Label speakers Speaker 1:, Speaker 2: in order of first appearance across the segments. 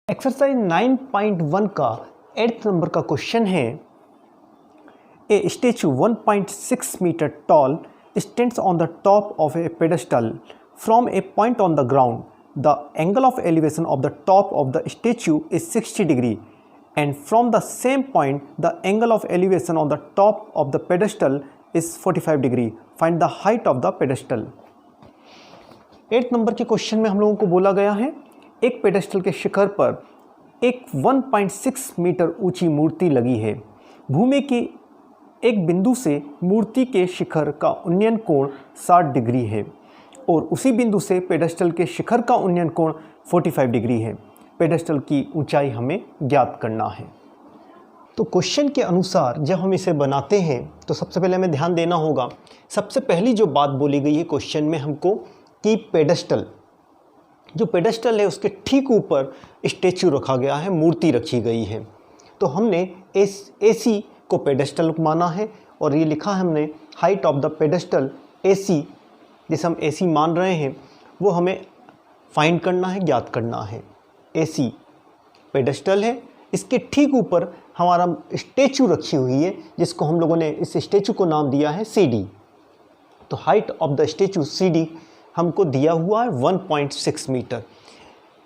Speaker 1: Exercise 9.1 का 8th number का question है a statue 1.6 metre tall stands on the top of a pedestal from a point on the ground the angle of elevation of the top of the statue is 60 degree and from the same point the angle of elevation on the top of the pedestal is 45 degree find the height of the pedestal. 8th number के question में हम लोगों को बोला गया है एक pedestal के शिखर पर एक 1.6 मीटर ऊंची मूर्ति लगी है। भूमि की एक बिंदु से मूर्ति के शिखर का उन्नयन कोण 60 डिग्री है और उसी बिंदु से पेडेस्टल के शिखर का उन्नयन कोण 45 डिग्री है। पेडेस्टल की ऊंचाई हमें ज्ञात करना है। तो क्वेश्चन के अनुसार जब हम इसे बनाते हैं तो सबसे पहले हमें ध्यान देना होगा, सबसे पहली जो बात बोली गई है क्वेश्चन में हमको कि पेडेस्टल, जो पेडेस्टल है उसके ठीक ऊपर स्टैचू रखा गया है, मूर्ति रखी गई है। तो हमने AC को पेडेस्टल माना है और ये लिखा है हमने height of the pedestal AC, जिसे हम AC मान रहे हैं वो हमें फाइंड करना है, ज्ञात करना है। AC पेडेस्टल है, इसके ठीक ऊपर हमारा स्टैचू रखी हुई है जिसको हम लोगों ने इस स्टैचू को नाम दिया है CD। तो height of the statue CD हमको दिया हुआ है 1.6 मीटर।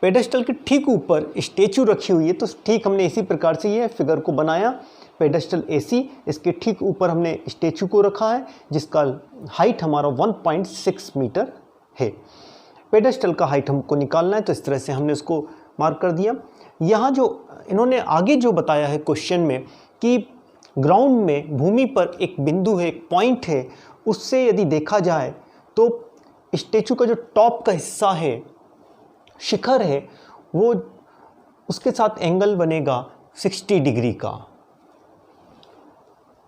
Speaker 1: पेडेस्टल के ठीक ऊपर स्टैचू रखी हुई है तो ठीक हमने इसी प्रकार से ये फिगर को बनाया। पेडेस्टल AC, इसके ठीक ऊपर हमने स्टैचू को रखा है जिसका हाइट हमारा 1.6 मीटर है। पेडेस्टल का हाइट हमको निकालना है तो इस तरह से हमने उसको मार्क कर दिया। यहाँ जो इन्होंने आगे जो बताया है क्वेश्चन में कि ग्राउंड में भूमि पर एक बिंदु है, एक पॉइंट है, उससे यदि देखा जाए तो स्टैचू का जो टॉप का हिस्सा है, शिखर है, वो उसके साथ एंगल बनेगा 60 डिग्री का।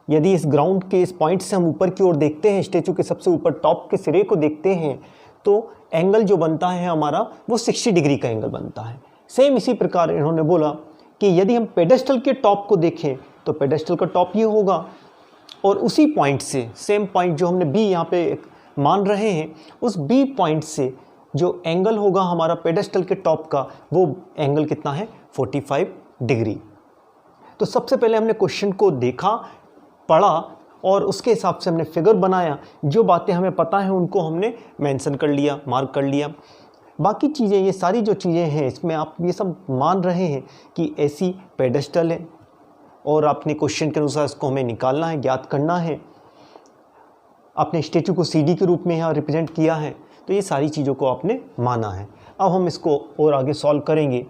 Speaker 1: यदि इस ग्राउंड के इस पॉइंट से हम ऊपर की ओर देखते हैं, स्टैचू के सबसे ऊपर टॉप के सिरे को देखते हैं तो एंगल जो बनता है हमारा वो 60 डिग्री का एंगल बनता है। सेम इसी प्रकार इन्होंने बोला कि यदि हम पेडेस्टल के टॉप को देखें तो पेडेस्टल का टॉप ये होगा और उसी पॉइंट से, सेम पॉइंट जो हमने B यहाँ पे मान रहे हैं, उस B पॉइंट से जो एंगल होगा हमारा पेडेस्टल के टॉप का, वो एंगल कितना है 45 डिग्री। तो सबसे पहले हमने क्वेश्चन को देखा, पढ़ा और उसके हिसाब से हमने फिगर बनाया। जो बातें हमें पता है उनको हमने मेंशन कर लिया, मार्क कर लिया। बाकी चीज़ें, ये सारी जो चीज़ें हैं इसमें आप ये सब मान रहे हैं कि AC पेडेस्टल है और अपने क्वेश्चन के अनुसार इसको हमें निकालना है, ज्ञात करना है। आपने स्टैचू को CD के रूप में यहाँ रिप्रेजेंट किया है, तो ये सारी चीज़ों को आपने माना है। अब हम इसको और आगे सॉल्व करेंगे।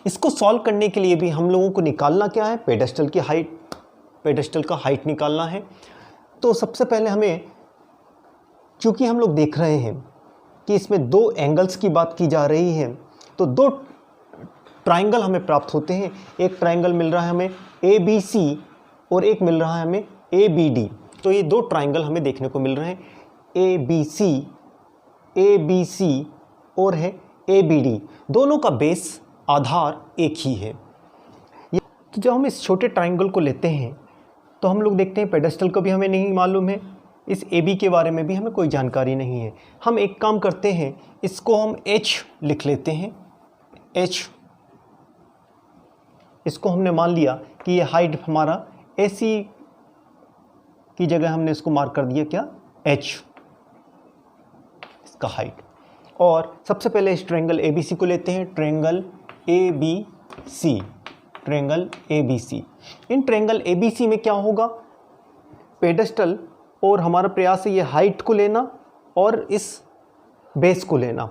Speaker 1: इसको सॉल्व करने के लिए भी हम लोगों को निकालना क्या है, पेडेस्टल की हाइट, पेडेस्टल का हाइट निकालना है। तो सबसे पहले हमें, चूँकि हम लोग देख रहे हैं कि इसमें दो एंगल्स की बात की जा रही है, तो दो ट्राइंगल हमें प्राप्त होते हैं। एक ट्राइंगल मिल रहा है हमें ABC और एक मिल रहा है हमें ABD। तो ये दो ट्राइंगल हमें देखने को मिल रहे हैं, ABC और है ABD। दोनों का बेस, आधार एक ही है। तो जब हम इस छोटे ट्राइंगल को लेते हैं तो हम लोग देखते हैं पेडेस्टल का भी हमें नहीं मालूम है, इस AB के बारे में भी हमें कोई जानकारी नहीं है। हम एक काम करते हैं, इसको हम H लिख लेते हैं, H। इसको हमने मान लिया कि ये हाइट हमारा AC की जगह हमने इसको मार्क कर दिया क्या, H, इसका हाइट। और सबसे पहले इस ट्रायंगल ABC को लेते हैं, triangle ABC, triangle ABC। In triangle ABC में क्या होगा, पेडेस्टल और हमारा प्रयास है ये हाइट को लेना और इस बेस को लेना,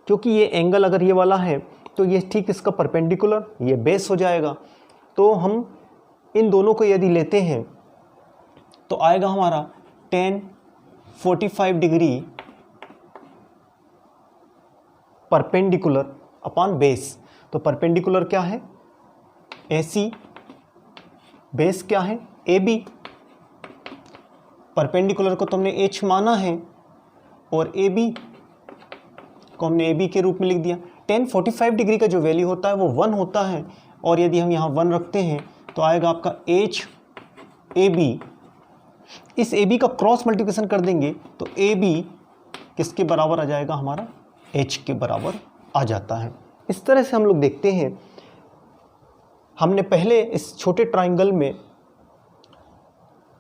Speaker 1: क्योंकि ये एंगल अगर ये वाला है तो ये ठीक इसका परपेंडिकुलर ये बेस हो जाएगा। तो हम इन दोनों को यदि लेते हैं तो आएगा हमारा tan 45 degree perpendicular upon base. तो परपेंडिकुलर क्या है AC, बेस क्या है AB। परपेंडिकुलर को तो हमने H माना है और AB को हमने AB के रूप में लिख दिया। tan 45 डिग्री का जो वैल्यू होता है वो 1 होता है और यदि हम यहाँ 1 रखते हैं तो आएगा आपका HAB। इस AB का क्रॉस मल्टीप्लिकेशन कर देंगे तो AB किसके बराबर आ जाएगा, हमारा h के बराबर आ जाता है। इस तरह से हम लोग देखते हैं, हमने पहले इस छोटे ट्राइंगल में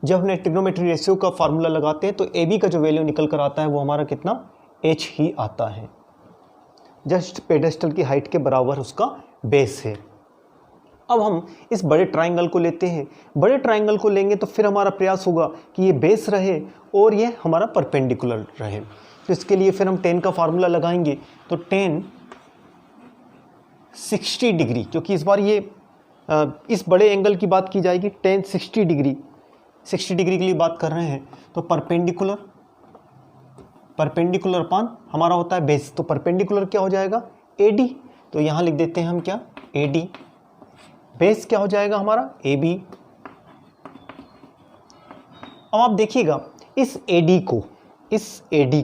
Speaker 1: जब हमने ट्रिग्नोमेट्री रेशियो का फार्मूला लगाते हैं तो ए बी का जो वैल्यू निकल कर आता है वो हमारा कितना, h ही आता है। जस्ट पेडेस्टल की हाइट के बराबर उसका बेस है। अब हम इस बड़े ट्राइंगल को लेते हैं। बड़े ट्राइंगल को लेंगे तो फिर हमारा प्रयास होगा कि ये बेस रहे और ये हमारा परपेंडिकुलर रहे। तो इसके लिए फिर हम tan का फार्मूला लगाएंगे। तो tan 60 डिग्री, क्योंकि इस बार ये इस बड़े एंगल की बात की जाएगी, tan 60 डिग्री, 60 डिग्री के लिए बात कर रहे हैं। तो परपेंडिकुलर अपान हमारा होता है बेस, तो परपेंडिकुलर क्या हो जाएगा, AD। तो यहाँ लिख देते हैं हम क्या, AD। बेस क्या हो जाएगा हमारा, AB। अब आप देखिएगा इस AD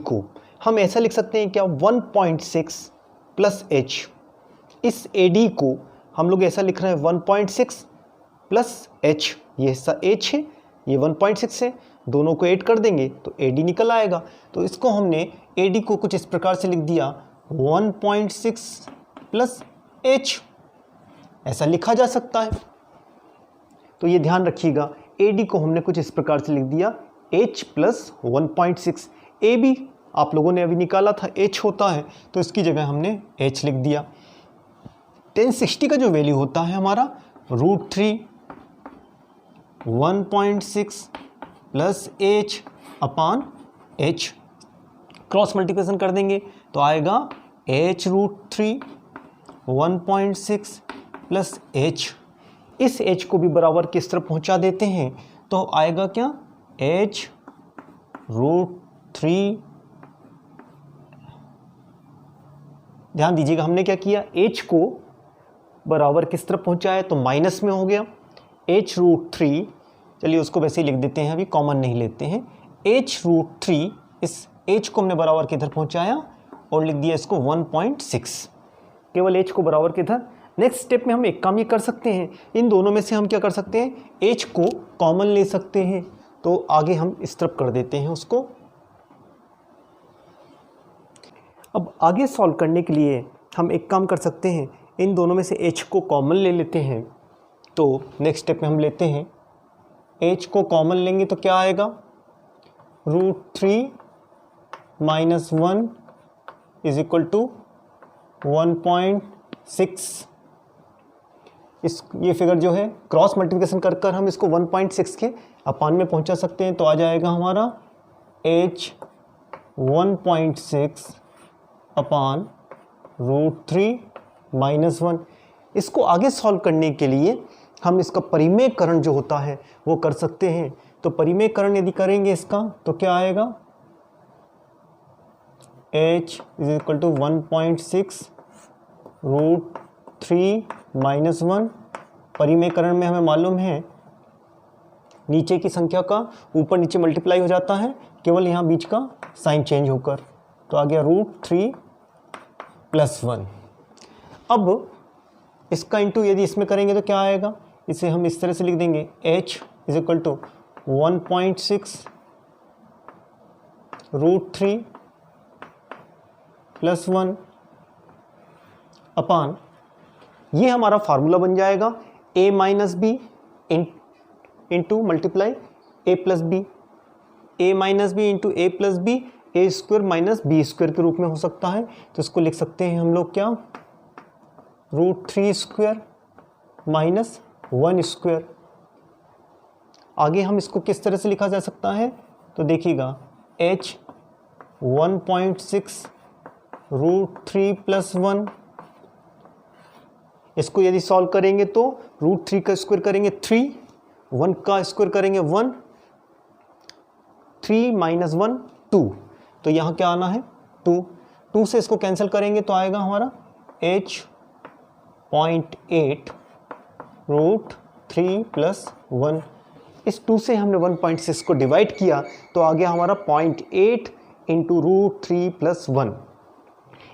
Speaker 1: को हम ऐसा लिख सकते हैं क्या, 1.6 प्लस h। इस AD को हम लोग ऐसा लिख रहे हैं 1.6 प्लस h, ये हिस्सा h है, ये 1.6 है, दोनों को ऐड कर देंगे तो AD निकल आएगा। तो इसको हमने AD को कुछ इस प्रकार से लिख दिया 1.6 प्लस h, ऐसा लिखा जा सकता है। तो ये ध्यान रखिएगा, AD को हमने कुछ इस प्रकार से लिख दिया h प्लस 1.6। AB आप लोगों ने अभी निकाला था h होता है, तो इसकी जगह हमने h लिख दिया। tan 60 का जो वैल्यू होता है हमारा √3 1.6 प्लस h अपान h, क्रॉस मल्टीप्लिकेशन कर देंगे तो आएगा h√3 1.6 प्लस h। इस h को भी बराबर किस तरफ पहुंचा देते हैं तो आएगा क्या, h√3। ध्यान दीजिएगा हमने क्या किया, h को बराबर किस तरफ पहुंचाया तो माइनस में हो गया, h√3। चलिए उसको वैसे ही लिख देते हैं, अभी कॉमन नहीं लेते हैं। h√3, इस h को हमने बराबर किधर पहुंचाया और लिख दिया इसको 1.6, केवल h को बराबर किधर। नेक्स्ट स्टेप में हम एक काम ये कर सकते हैं, इन दोनों में से हम क्या कर सकते हैं, h को कॉमन ले सकते हैं। तो आगे हम इस तरफ कर देते हैं उसको। अब आगे सॉल्व करने के लिए हम एक काम कर सकते हैं, इन दोनों में से h को कॉमन ले लेते हैं। तो नेक्स्ट स्टेप में हम लेते हैं h को कॉमन लेंगे तो क्या आएगा, √3 माइनस 1 इज इक्वल टू 1.6। ये फिगर जो है क्रॉस मल्टीप्लिकेशन कर कर हम इसको 1.6 के अपान में पहुंचा सकते हैं। तो आ जाएगा हमारा h 1.6 अपान √3 माइनस 1। इसको आगे सॉल्व करने के लिए हम इसका परिमेयकरण जो होता है वो कर सकते हैं। तो परिमेयकरण यदि करेंगे इसका तो क्या आएगा, h is equal to 1.6 √3 minus 1। परिमेयकरण में हमें मालूम है नीचे की संख्या का ऊपर नीचे मल्टीप्लाई हो जाता है, केवल यहाँ बीच का साइन चेंज होकर। तो आ गया √3 प्लस 1। अब इसका इंटू यदि इसमें करेंगे तो क्या आएगा, इसे हम इस तरह से लिख देंगे h is equal to 1.6 √3 plus 1 अपान, ये हमारा फार्मूला बन जाएगा a minus B into multiply a plus B, a minus B into A plus B, A square minus B square के रूप में हो सकता है। तो इसको लिख सकते हैं हम लोग क्या, √3 स्क्वायर माइनस 1 स्क्वायर। आगे हम इसको किस तरह से लिखा जा सकता है तो देखिएगा h 1.6 √3 प्लस 1, इसको यदि सॉल्व करेंगे तो √3 का स्क्वायर करेंगे 3, 1 का स्क्वायर करेंगे 1, 3 माइनस 1 2। तो यहाँ क्या आना है 2, 2 से इसको कैंसिल करेंगे तो आएगा हमारा h 0.8 √3 प्लस 1। इस 2 से हमने 1.6 को डिवाइड किया तो आ गया हमारा 0.8 इंटू √3 प्लस 1।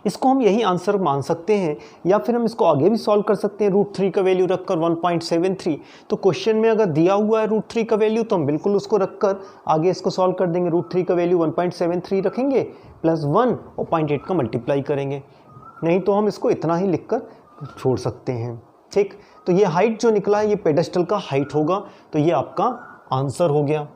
Speaker 1: इसको हम यही आंसर मान सकते हैं, या फिर हम इसको आगे भी सॉल्व कर सकते हैं √3 का वैल्यू रखकर 1.73। तो क्वेश्चन में अगर दिया हुआ है √3 का वैल्यू तो हम बिल्कुल उसको रखकर आगे इसको सॉल्व कर देंगे। √3 का वैल्यू 1.73 रखेंगे प्लस 1 और 0.8 का मल्टीप्लाई करेंगे, नहीं तो हम इसको इतना ही लिखकर छोड़ सकते हैं। ठीक, तो ये हाइट जो निकला है ये पेडेस्टल का हाइट होगा, तो ये आपका आंसर हो गया।